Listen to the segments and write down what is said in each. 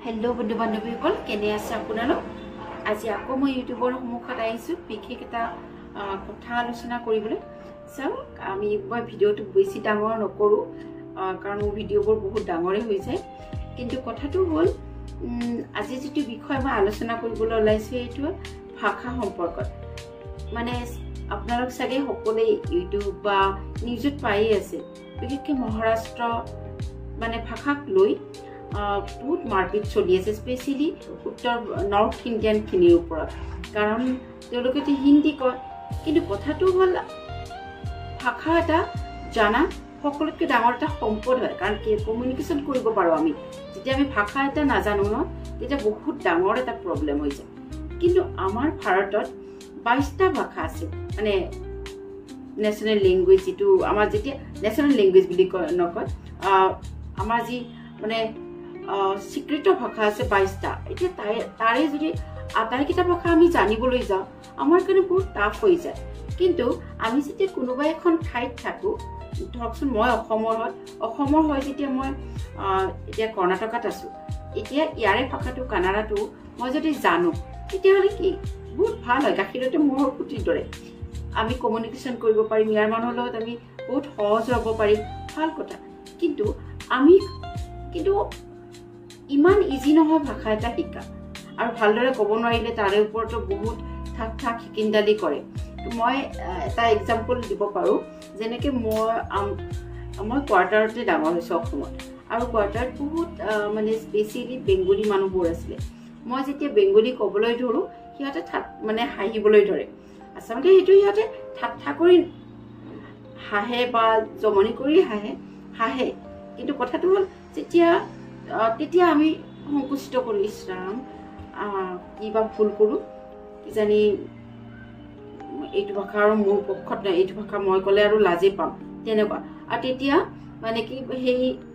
Hello बंधु बान्धवीসকল কেনে আছে আপোনালোক আজি আকৌ মই ইউটিউবৰ সন্মুখত আহিছো বিশেষ এটা কথা আলোচনা কৰিবলৈ চাও আমি ভিডিওটো বেছি ডাঙৰ নকৰো কাৰণ মোৰ ভিডিওবোৰ বহুত ডাঙৰে হৈ যায় কিন্তু কথাটো হ'ল আজি যেটো বিষয় মই আলোচনা কৰিবলৈ ওলাইছো এটো ভাষা সম্পৰ্কত মানে আপোনালোক চাগে সকলোৱে ইউটিউব বা নিউজত পাই আছে বিশেষকৈ মহাৰাষ্ট্ৰ মানে ভাষাক লৈ বহুত মাৰপিট চলি আছে স্পেশালি উত্তৰ নৰ্থ ইণ্ডিয়ান খিনিৰ ওপৰত কাৰণ তেওঁলোকে হিন্দী কয় কিন্তু কথাটো হ'ল ভাষা এটা জানা সকলোতকৈ ডাঙৰ এটা সম্পদ হয় কাৰণ কমিউনিকেশ্যন কৰিব পাৰো আমি যেতিয়া আমি ভাষা এটা নাজানো ন তেতিয়া বহুত ডাঙৰ এটা প্ৰব্লেম হৈ যায় কিন্তু আমাৰ ভাৰতত 22টা ভাষা আছে মানে নেশ্যনেল ল্যাঙ্গুৱেজ যেটো আমাৰ যেতিয়া নেশ্যনেল ল্যাঙ্গুৱেজ বুলি নকয় আমাৰ যি মানে স্বীকৃত ভাষা আছে 22টা এতিয়া তাৰে যদি আটাইকেইটা ভাষা আমি জানিবলৈ যাওঁ আমাৰ কাৰণে বহুত টাফ হৈ যায় কিন্তু আমি যেতিয়া কোনোবা এখন ঠাইত থাকো ধৰকচোন মই অসমৰ হয় যেতিয়া মই এতিয়া কৰ্ণাটকাত আছো এতিয়া ইয়াৰে ভাষাটো কানাড়াটো মই যদি জানো তেতিয়াহ'লে কি বহুত ভাল হয় গাখীৰতে মহৰ খুঁটিৰ দৰে আমি কমিউনিকেশ্যন কৰিব পাৰিম ইয়াৰ মানুহৰ লগত আমি বহুত সহজ হ'ব পাৰিম ভাল কথা কিন্তু ইমান ইজি নহয় ভাষা এটা শিকা আৰু ভালদৰে ক'ব নোৱাৰিলে তাৰে ওপৰতো বহুত ঠাক শিকিন্দালি কৰে মই এটা এক্সাম্পল দিব পাৰো যেনেকে মই কোৱাৰ্টাৰতে ডাঙৰ হৈছো অসমত আৰু কোৱাৰ্টাৰত বহুত মানে স্পেশালি বেংগলী মানুহবোৰ আছিল মই যেতিয়া বেংগলী ক'বলৈ ধৰো সিহঁতে মানে হাঁহিবলৈ ধৰে আচলতে সেইটো সিহঁতে ঠাট্টা কৰি হাঁহে বা জমনি কৰি হাঁহে কিন্তু কথাটো হ'ল তেতিয়া আমি সংকুচিত কৰো ইছৰাম কিবা ভুল কৰো কিজানি এইটো ভাষা আৰু মোৰ পক্ষত নাই এইটো ভাষা মই ক'লে আৰু লাজে পাম তেনেকুৱা আৰু তেতিয়া মানে কি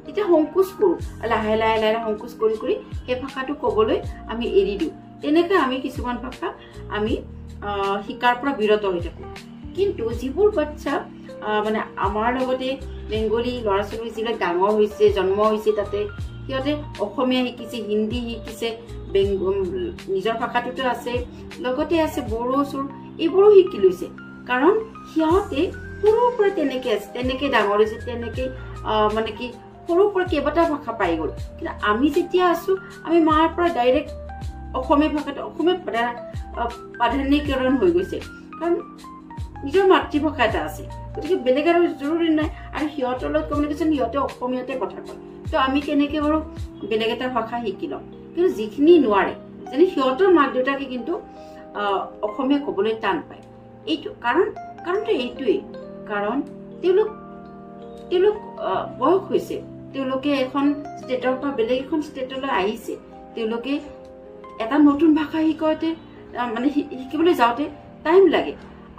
তেতিয়া সংকোচ কৰো লাহে লাহে সংকোচ কৰি সেই ভাষাটো ক'বলৈ আমি এৰি দিওঁ তেনেকৈ আমি কিছুমান ভাষা আমি শিকাৰ পৰা বিৰত হৈ থাকো কিন্তু যিবোৰ বাচ্চা মানে আমাৰ লগতে বেংগলী ল'ৰা ছোৱালী যিবিলাক ডাঙৰ হৈছে জন্ম হৈছে তাতে সিহঁতে অসমীয়া শিকিছে হিন্দী শিকিছে নিজৰ ভাষাটোতো আছে লগতে আছে বড়ো চুৰ এইবোৰো শিকি লৈছে কাৰণ সিহঁতে সৰুৰ পৰা তেনেকে ডাঙৰ হৈছে তেনেকে মানে কি সৰুৰ পৰা কেইবাটা ভাষা পাই গ'ল কিন্তু আমি যেতিয়া আছো আমি মাৰ পৰা ডাইৰেক্ট অসমীয়া ভাষাটো অসমীয়া প্ৰাধান্যকৰণ হৈ গৈছে কাৰণ নিজৰ মাতৃভাষা এটা আছে গতিকে বেলেগ আৰু জৰুৰী নাই আৰু সিহঁতৰ লগত কমিউনিকেশ্যন সিহঁতে অসমীয়াতে কথা কয় তো আমি কেনেকৈ বাৰু বেলেগ এটা ভাষা শিকি লওঁ কিন্তু যিখিনি নোৱাৰে যেনে সিহঁতৰ মাক দেউতাকে কিন্তু অসমীয়া ক'বলৈ টান পায় এইটো কাৰণটো এইটোৱেই কাৰণ তেওঁলোক বয়স হৈছে তেওঁলোকে এখন ষ্টেটৰ পৰা বেলেগ এখন ষ্টেটলৈ আহিছে তেওঁলোকে এটা নতুন ভাষা শিকোঁতে মানে শিকিবলৈ যাওঁতে টাইম লাগে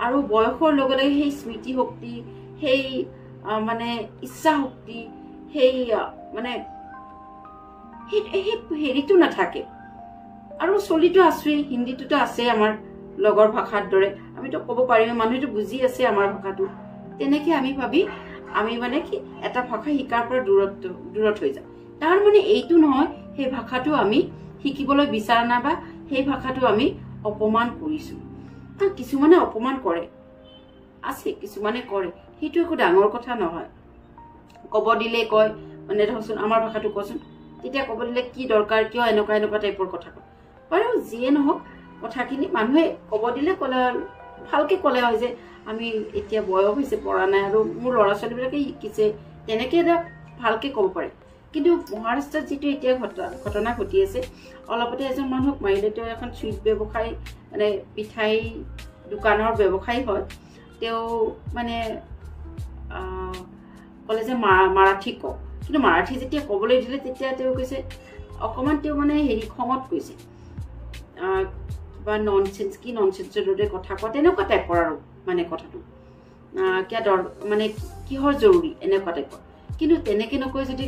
আৰু বয়সৰ লগে লগে সেই স্মৃতি শক্তি সেই মানে ইচ্ছা শক্তি সেই মানে হেৰিটো নাথাকে আৰু চলিটো আছেই হিন্দীটোতো আছে আমাৰ লগৰ ভাষাৰ দৰে আমিতো ক'ব পাৰিম মানুহেতো বুজি আছে আমাৰ ভাষাটো তেনেকে আমি ভাবি আমি মানে কি এটা ভাষা শিকাৰ পৰা দূৰত হৈ যাওঁ তাৰ মানে এইটো নহয় সেই ভাষাটো আমি শিকিবলৈ বিচৰা নাই বা সেই ভাষাটো আমি অপমান কৰিছো কিছুমানে অপমান কৰে আছে কিছুমানে কৰে সেইটো একো ডাঙৰ কথা নহয় ক'ব দিলে কয় মানে ধৰচোন আমাৰ ভাষাটো কচোন তেতিয়া ক'ব দিলে কি দৰকাৰ কিয় এনেকুৱা টাইপৰ কথা কয় বাৰু যিয়ে নহওক কথাখিনি মানুহে ক'ব দিলে ক'লে ভালকে ক'লে হয় যে আমি এতিয়া বয়স হৈছে পৰা নাই আৰু মোৰ ল'ৰা ছোৱালীবিলাকে শিকিছে তেনেকৈ এটা ভালকে ক'ব পাৰে কিন্তু মহাৰাষ্ট্ৰত যিটো এতিয়া ঘটনা ঘটি আছে অলপতে এজন মানুহক মাৰিলে তেওঁ এখন চুইট ব্যৱসায় মানে পিঠাই দোকানৰ ব্যৱসায়ী হয় তেওঁ মানে ক'লে যে মাৰাঠী কওঁ কিন্তু মাৰাঠী যেতিয়া ক'বলৈ দিলে তেতিয়া তেওঁ কৈছে অকণমান তেওঁ মানে খঙত কৈছে কিবা ননচেন্সৰ দৰে কথা কোৱা তেনেকুৱা টাইপৰ আৰু মানে কথাটো মানে কিহৰ জৰুৰী এনেকুৱা টাইপৰ কিন্তু তেনেকে নকৈ যদি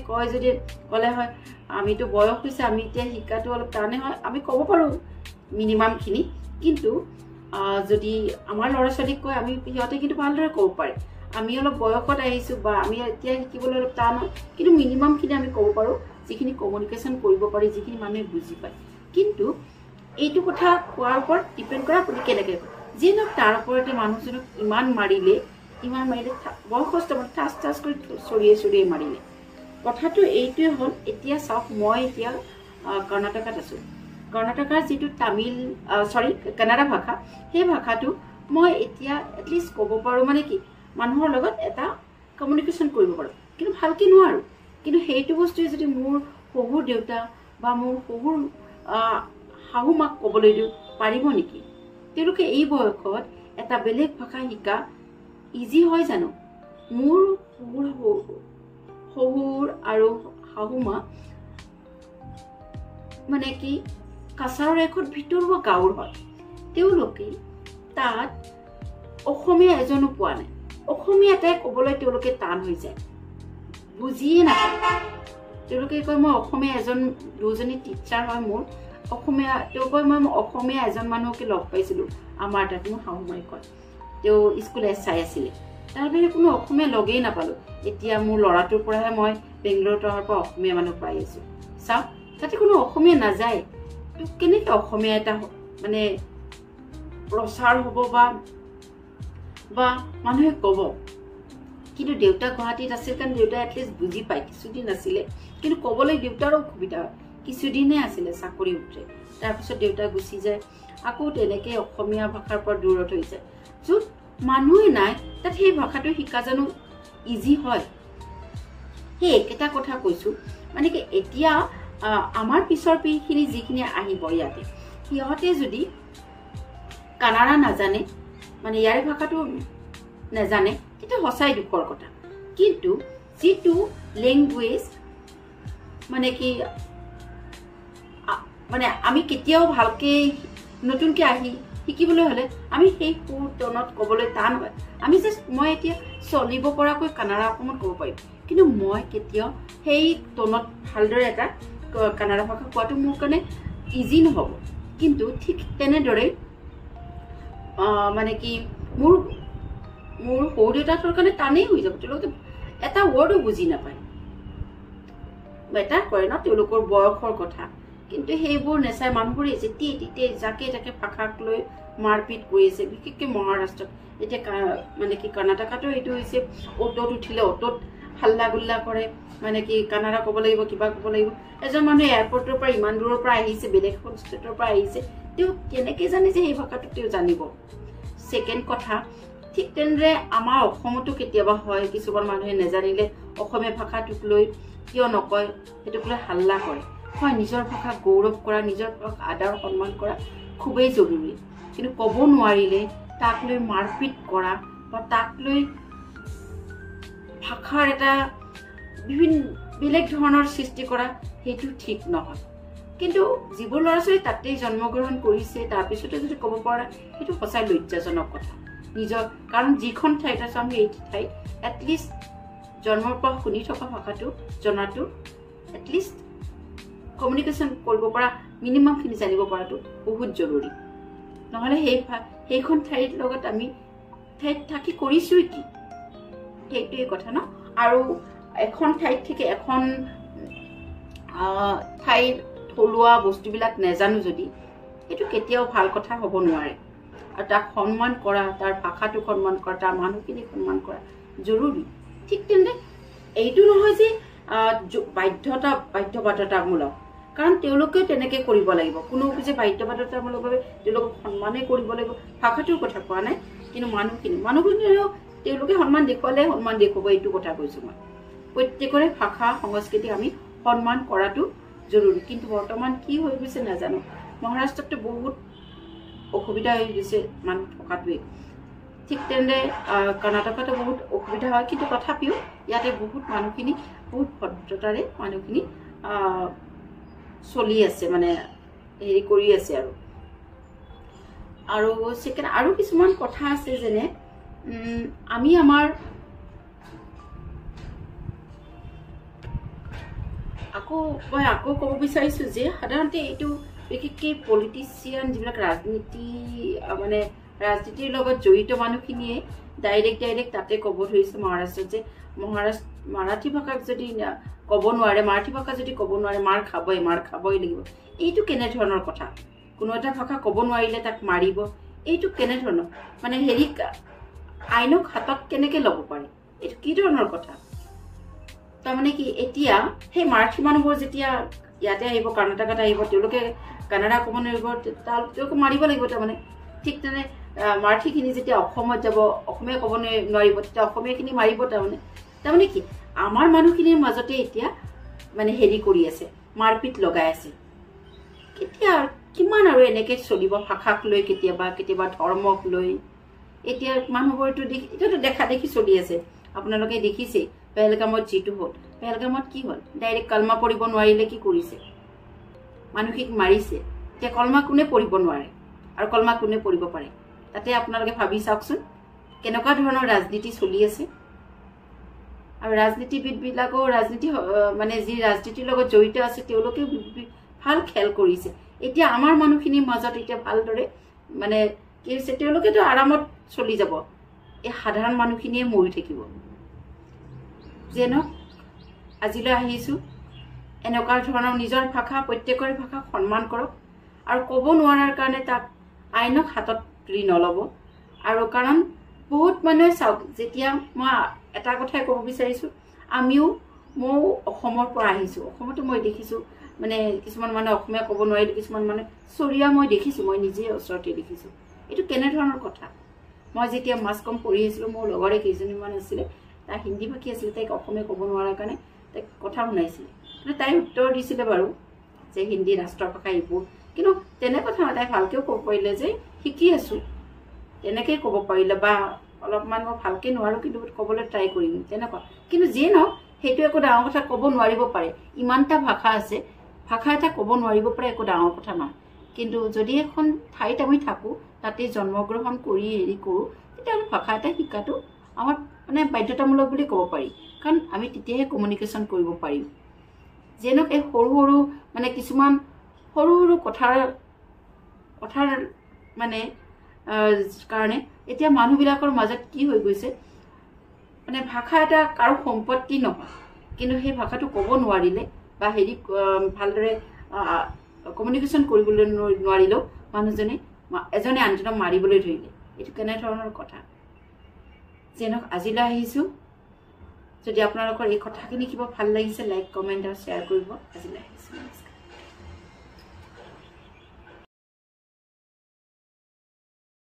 ক'লে হয় আমিতো বয়স হৈছে আমি এতিয়া শিকাটো অলপ টানে হয় আমি ক'ব পাৰোঁ মিনিমামখিনি কিন্তু যদি আমাৰ ল'ৰা ছোৱালীক কয় আমি সিহঁতে কিন্তু ভালদৰে ক'ব পাৰে আমি অলপ বয়সত আহিছোঁ বা আমি এতিয়া শিকিবলৈ অলপ টান হয় কিন্তু মিনিমামখিনি আমি ক'ব পাৰোঁ যিখিনি কমিউনিকেশ্যন কৰিব পাৰি, যিখিনি মানুহে বুজি পায়। কিন্তু এইটো কথা কোৱাৰ ওপৰত ডিপেণ্ড কৰে আপুনি কেনেকৈ কয়। যিয়ে নহওক তাৰ ওপৰতে মানুহজনক ইমান মাৰিলে বয়সস্থ মানে ঠাচ কৰি চৰিয়ে মাৰিলে। কথাটো এইটোৱে হ'ল, এতিয়া চাওক, মই এতিয়া কৰ্ণাটকাত আছোঁ। কৰ্ণাটকাৰ যিটো কানাডা ভাষা, সেই ভাষাটো মই এতিয়া এটলিষ্ট ক'ব পাৰোঁ, মানে কি মানুহৰ লগত এটা কমিউনিকেশ্যন কৰিব পাৰোঁ, কিন্তু ভালকৈ নোৱাৰোঁ। কিন্তু সেইটো বস্তুৱে যদি মোৰ শহুৰ দেউতা বা মোৰ শহুৰ শাহু মাক ক'বলৈ দিওঁ, পাৰিব নেকি? তেওঁলোকে এই বয়সত এটা বেলেগ ভাষা শিকা ইজি হয় জানো? মোৰ শহুৰ আৰু শাহু মা মানে কি কাছাৰৰ এখন ভিতৰুৱা গাঁৱৰ হয়। তেওঁলোকে তাত অসমীয়া এজনো পোৱা নাই। অসমীয়া এটাই ক'বলৈ তেওঁলোকে টান হৈ যায়, বুজিয়ে নাপায়। তেওঁলোকে কয় মই অসমীয়া দুজনী টিচাৰ হয় মোৰ অসমীয়া, তেওঁ কয় মই অসমীয়া এজন মানুহকে লগ পাইছিলোঁ আমাৰ তাত, মোৰ শাহু মায়ে কয়। তেওঁ স্কুল SI আছিলে, তাৰ বাহিৰে কোনো অসমীয়া লগেই নাপালোঁ। এতিয়া মোৰ ল'ৰাটোৰ পৰাহে মই বেংগলোৰত অহাৰ পৰা অসমীয়া মানুহ পাই আছোঁ। চাওক, তাতে কোনো অসমীয়া নাযায়। তো কেনেকৈ অসমীয়া এটা মানে প্ৰচাৰ হ'ব বা মানুহে ক'ব? কিন্তু দেউতা গুৱাহাটীত আছিল কাৰণ দেউতাই এটলিষ্ট বুজি পায়। কিছুদিন আছিলে, কিন্তু ক'বলৈ দেউতাৰো অসুবিধা হয়। কিছুদিনহে আছিলে, চাকৰি উঠে, তাৰপিছত দেউতা গুচি যায়। আকৌ তেনেকৈ অসমীয়া ভাষাৰ পৰা দূৰত হৈ যায়। য'ত মানুহে নাই তাত সেই ভাষাটো শিকা জানো ইজি হয়? সেই একেটা কথা কৈছোঁ, মানে কি এতিয়া আমাৰ পিছৰ পিঢ়িখিনি যিখিনি আহিব ইয়াতে, সিহঁতে যদি কানাড়া নাজানে, মানে ইয়াৰে ভাষাটো নাজানে, তেতিয়া সঁচাই দুখৰ কথা। কিন্তু যিটো লেংগুৱেজ মানে কি মানে আমি কেতিয়াও ভালকৈ নতুনকৈ আহি শিকিবলৈ হ'লে আমি সেই সুৰ টনত ক'বলৈ টান হয়। মই এতিয়া চলিব পৰাকৈ কানাড়া অসমত ক'ব পাৰিম, কিন্তু মই কেতিয়াও সেই টনত ভালদৰে এটা কানাড়া ভাষা কোৱাটো মোৰ কাৰণে ইজি নহ'ব। কিন্তু ঠিক তেনেদৰেই মানে কি মোৰ সৰু দেউতাহঁতৰ কাৰণে টানেই হৈ যাব। তেওঁলোকে এটা ৱৰ্ডো বুজি নাপায়। বেটাৰ কৰে ন, তেওঁলোকৰ বয়সৰ কথা, কিন্তু সেইবোৰ নেচাই মানুহবোৰে যেতিয়াই যাকে তাকে ভাষাক লৈ মাৰপিট কৰিছে। বিশেষকৈ মহাৰাষ্ট্ৰত, এতিয়া মানে কি কৰ্ণাটকাতো এইটো হৈছে, অ'টত উঠিলে অ'টত হাল্লা গুল্লা কৰে, মানে কি কানাড়া ক'ব লাগিব, কিবা ক'ব লাগিব। এজন মানুহে এয়াৰপৰ্টৰ পৰা ইমান দূৰৰ পৰা আহিছে, বেলেগ এখন ষ্টেটৰ পৰা আহিছে, তেওঁ কেনেকৈ জানে যে সেই ভাষাটো তেওঁ জানিব? ছেকেণ্ড কথা, ঠিক তেনেদৰে আমাৰ অসমতো কেতিয়াবা হয়, কিছুমান মানুহে নেজানিলে অসমীয়া ভাষাটোক লৈ কিয় নকয়, সেইটোক লৈ হাল্লা কৰে। হয়, নিজৰ ভাষাক গৌৰৱ কৰা, নিজৰ ভাষাক আদৰ সন্মান কৰা খুবেই জৰুৰী। কিন্তু ক'ব নোৱাৰিলে তাক লৈ মাৰপিট কৰা বা তাক লৈ ভাষাৰ এটা বেলেগ ধৰণৰ সৃষ্টি কৰা, সেইটো ঠিক নহয়। কিন্তু যিবোৰ ল'ৰা ছোৱালী তাতেই জন্মগ্ৰহণ কৰিছে, তাৰপিছতে যদি ক'ব পৰা, সেইটো সঁচাই লজ্জাজনক কথা। কাৰণ যিখন ঠাইত আছোঁ আমি, এই ঠাইত এটলিষ্ট জন্মৰ পৰা শুনি থকা ভাষাটো জনাটো, এটলিষ্ট কমিউনিকেশ্যন কৰিব পৰা মিনিমামখিনি জানিব পৰাটো বহুত জৰুৰী। নহ'লে সেইখন ঠাইৰ লগত আমি ঠাইত থাকি কৰিছোঁই কি? সেইটোৱে কথা ন। আৰু এখন ঠাইত থেকে এখন ঠাইৰ থলুৱা বস্তুবিলাক নেজানো যদি, সেইটো কেতিয়াও ভাল কথা হ'ব নোৱাৰে। আৰু তাক সন্মান কৰা, তাৰ ভাষাটোক সন্মান কৰা, তাৰ মানুহখিনিক সন্মান কৰা জৰুৰী। ঠিক তেনেদৰে এইটো নহয় যে বাধ্যবাধকতামূলক, কাৰণ তেওঁলোকেও তেনেকৈ কৰিব লাগিব। কোনো যে বাধ্যবাধকতামূলকভাৱে তেওঁলোকক সন্মানেই কৰিব লাগিব, ভাষাটোৰ কথা কোৱা নাই। কিন্তু মানুহখিনিও তেওঁলোকে সন্মান দেখুৱালে সন্মান দেখুৱাব, এইটো কথা কৈছোঁ মই। প্ৰত্যেকৰে ভাষা সংস্কৃতি আমি সন্মান কৰাটো জৰুৰী। কিন্তু বৰ্তমান কি হৈ গৈছে নাজানো, মহাৰাষ্ট্ৰততো বহুত অসুবিধা হৈ গৈছে মানুহ থকাটোৱে। ঠিক তেনেদৰে কৰ্ণাটকতো বহুত অসুবিধা হয়, কিন্তু তথাপিও ইয়াতে বহুত মানুহখিনি বহুত ভদ্ৰতাৰে মানুহখিনি চলি আছে, মানে হেৰি কৰি আছে। আৰু ছেকেণ্ড আৰু কিছুমান কথা আছে, যেনে আমি আমাৰ মই আকৌ ক'ব বিচাৰিছোঁ যে সাধাৰণতে এইটো বিশেষকৈ পলিটিচিয়ান যিবিলাক ৰাজনীতি মানে ৰাজনীতিৰ লগত জড়িত মানুহখিনিয়ে ডাইৰেক্ট তাতে ক'ব ধৰিছে মহাৰাষ্ট্ৰত যে মাৰাঠী ভাষাক যদি ক'ব নোৱাৰে, মাৰাঠী ভাষা যদি ক'ব নোৱাৰে মাৰ খাবই লাগিব। এইটো কেনেধৰণৰ কথা? কোনো এটা ভাষা ক'ব নোৱাৰিলে তাক মাৰিব, এইটো কেনেধৰণৰ মানে আইনক হাতত কেনেকৈ ল'ব পাৰে? এইটো কি ধৰণৰ কথা? তাৰমানে কি এতিয়া সেই মাৰাঠী মানুহবোৰ যেতিয়া ইয়াতে আহিব, কৰ্ণাটকত আহিব, তেওঁলোকে কানাডা ক'ব নোৱাৰিব, তেওঁলোকে মাৰিব লাগিব। তাৰমানে ঠিক তেনে মাৰাঠীখিনি যেতিয়া অসমত যাব, অসমীয়া ক'ব নোৱাৰিব, তেতিয়া অসমীয়াখিনি মাৰিব। তাৰমানে কি আমাৰ মানুহখিনিৰ মাজতে এতিয়া মানে কৰি আছে, মাৰপিট লগাই আছে। কেতিয়া কিমান আৰু এনেকৈ চলিব ভাষাক লৈ, কেতিয়াবা ধৰ্মক লৈ। এতিয়া মানুহবোৰতো এতিয়াতো দেখা দেখি চলি আছে। আপোনালোকে দেখিছে পেহেলগামত যিটো হ'ল, পেহেলগামত কি হ'ল? ডাইৰেক্ট কলমা পঢ়িব নোৱাৰিলে কি কৰিছে? মানুহখিক মাৰিছে। এতিয়া কলমা কোনে পঢ়িব নোৱাৰে আৰু কলমা কোনে পঢ়িব পাৰে? তাতে আপোনালোকে ভাবি চাওকচোন কেনেকুৱা ধৰণৰ ৰাজনীতি চলি আছে। আৰু ৰাজনীতিবিদবিলাকেও মানে যি ৰাজনীতিৰ লগত জড়িত আছে তেওঁলোকে ভাল খেল কৰিছে। এতিয়া আমাৰ মানুহখিনিৰ মাজত এতিয়া ভালদৰে মানে কি হৈছে, তেওঁলোকেতো আৰামত চলি যাব, এই সাধাৰণ মানুহখিনিয়ে মৰি থাকিব। যেনক আজিলৈ আহিছোঁ, এনেকুৱা ধৰণৰ নিজৰ ভাষা, প্ৰত্যেকৰে ভাষাক সন্মান কৰক আৰু ক'ব নোৱাৰাৰ কাৰণে তাক আইনক হাতত তুলি নল'ব। আৰু কাৰণ বহুত মানুহে চাওক, যেতিয়া মই এটা কথাই ক'ব বিচাৰিছোঁ, ময়ো অসমৰ পৰা আহিছোঁ। অসমতো মই দেখিছোঁ মানে কিছুমান মানুহে অসমীয়া ক'ব নোৱাৰিলে, কিছুমান মানুহে চৰিয়া মই দেখিছোঁ, মই নিজে ওচৰতে দেখিছোঁ। এইটো কেনেধৰণৰ কথা? মই যেতিয়া মাছ কম পঢ়ি আহিছিলোঁ, মোৰ লগৰে কেইজনীমান আছিলে, তাই হিন্দী ভাষী আছিলে, তাইক অসমীয়া ক'ব নোৱাৰাৰ কাৰণে তাইক কথা শুনাইছিলে। কিন্তু তাই উত্তৰ দিছিলে বাৰু যে হিন্দী ৰাষ্ট্ৰভাষা এইবোৰ, কিন্তু তেনে কথা তাই ভালকৈও ক'ব পাৰিলে যে শিকি আছোঁ, তেনেকৈ ক'ব পাৰিলে, বা অলপমান মই ভালকৈ নোৱাৰোঁ কিন্তু ক'বলৈ ট্ৰাই কৰিম, তেনেকুৱা। কিন্তু যিয়ে নহওক সেইটো একো ডাঙৰ কথা, ক'ব নোৱাৰিব পাৰে। ইমানটা ভাষা আছে, ভাষা এটা ক'ব নোৱাৰিব পাৰে, একো ডাঙৰ কথা নহয়। কিন্তু যদি এখন ঠাইত আমি থাকোঁ, তাতে জন্মগ্ৰহণ কৰি কৰোঁ, তেতিয়াহ'লে ভাষা এটা শিকাটো আমাৰ মানে বাধ্যতামূলক বুলি ক'ব পাৰি। কাৰণ আমি তেতিয়াহে কমিউনিকেশ্যন কৰিব পাৰিম। যেনক এই সৰু মানে কিছুমান সৰু কথাৰ মানে কাৰণে এতিয়া মানুহবিলাকৰ মাজত কি হৈ গৈছে, মানে ভাষা এটা কাৰো সম্পত্তি নহয়, কিন্তু সেই ভাষাটো ক'ব নোৱাৰিলে বা ভালদৰে কমিউনিকেশ্যন কৰিবলৈ নোৱাৰিলেও মানুহজনে এজনে আনজনক মাৰিবলৈ ধৰিলে। এইটো কেনেধৰণৰ কথা? যেনক আজিলৈ আহিছোঁ। যদি আপোনালোকৰ এই কথাখিনি কিবা ভাল লাগিছে, লাইক, কমেণ্ট আৰু শ্বেয়াৰ কৰিব। আজিলৈ আহিছোঁ।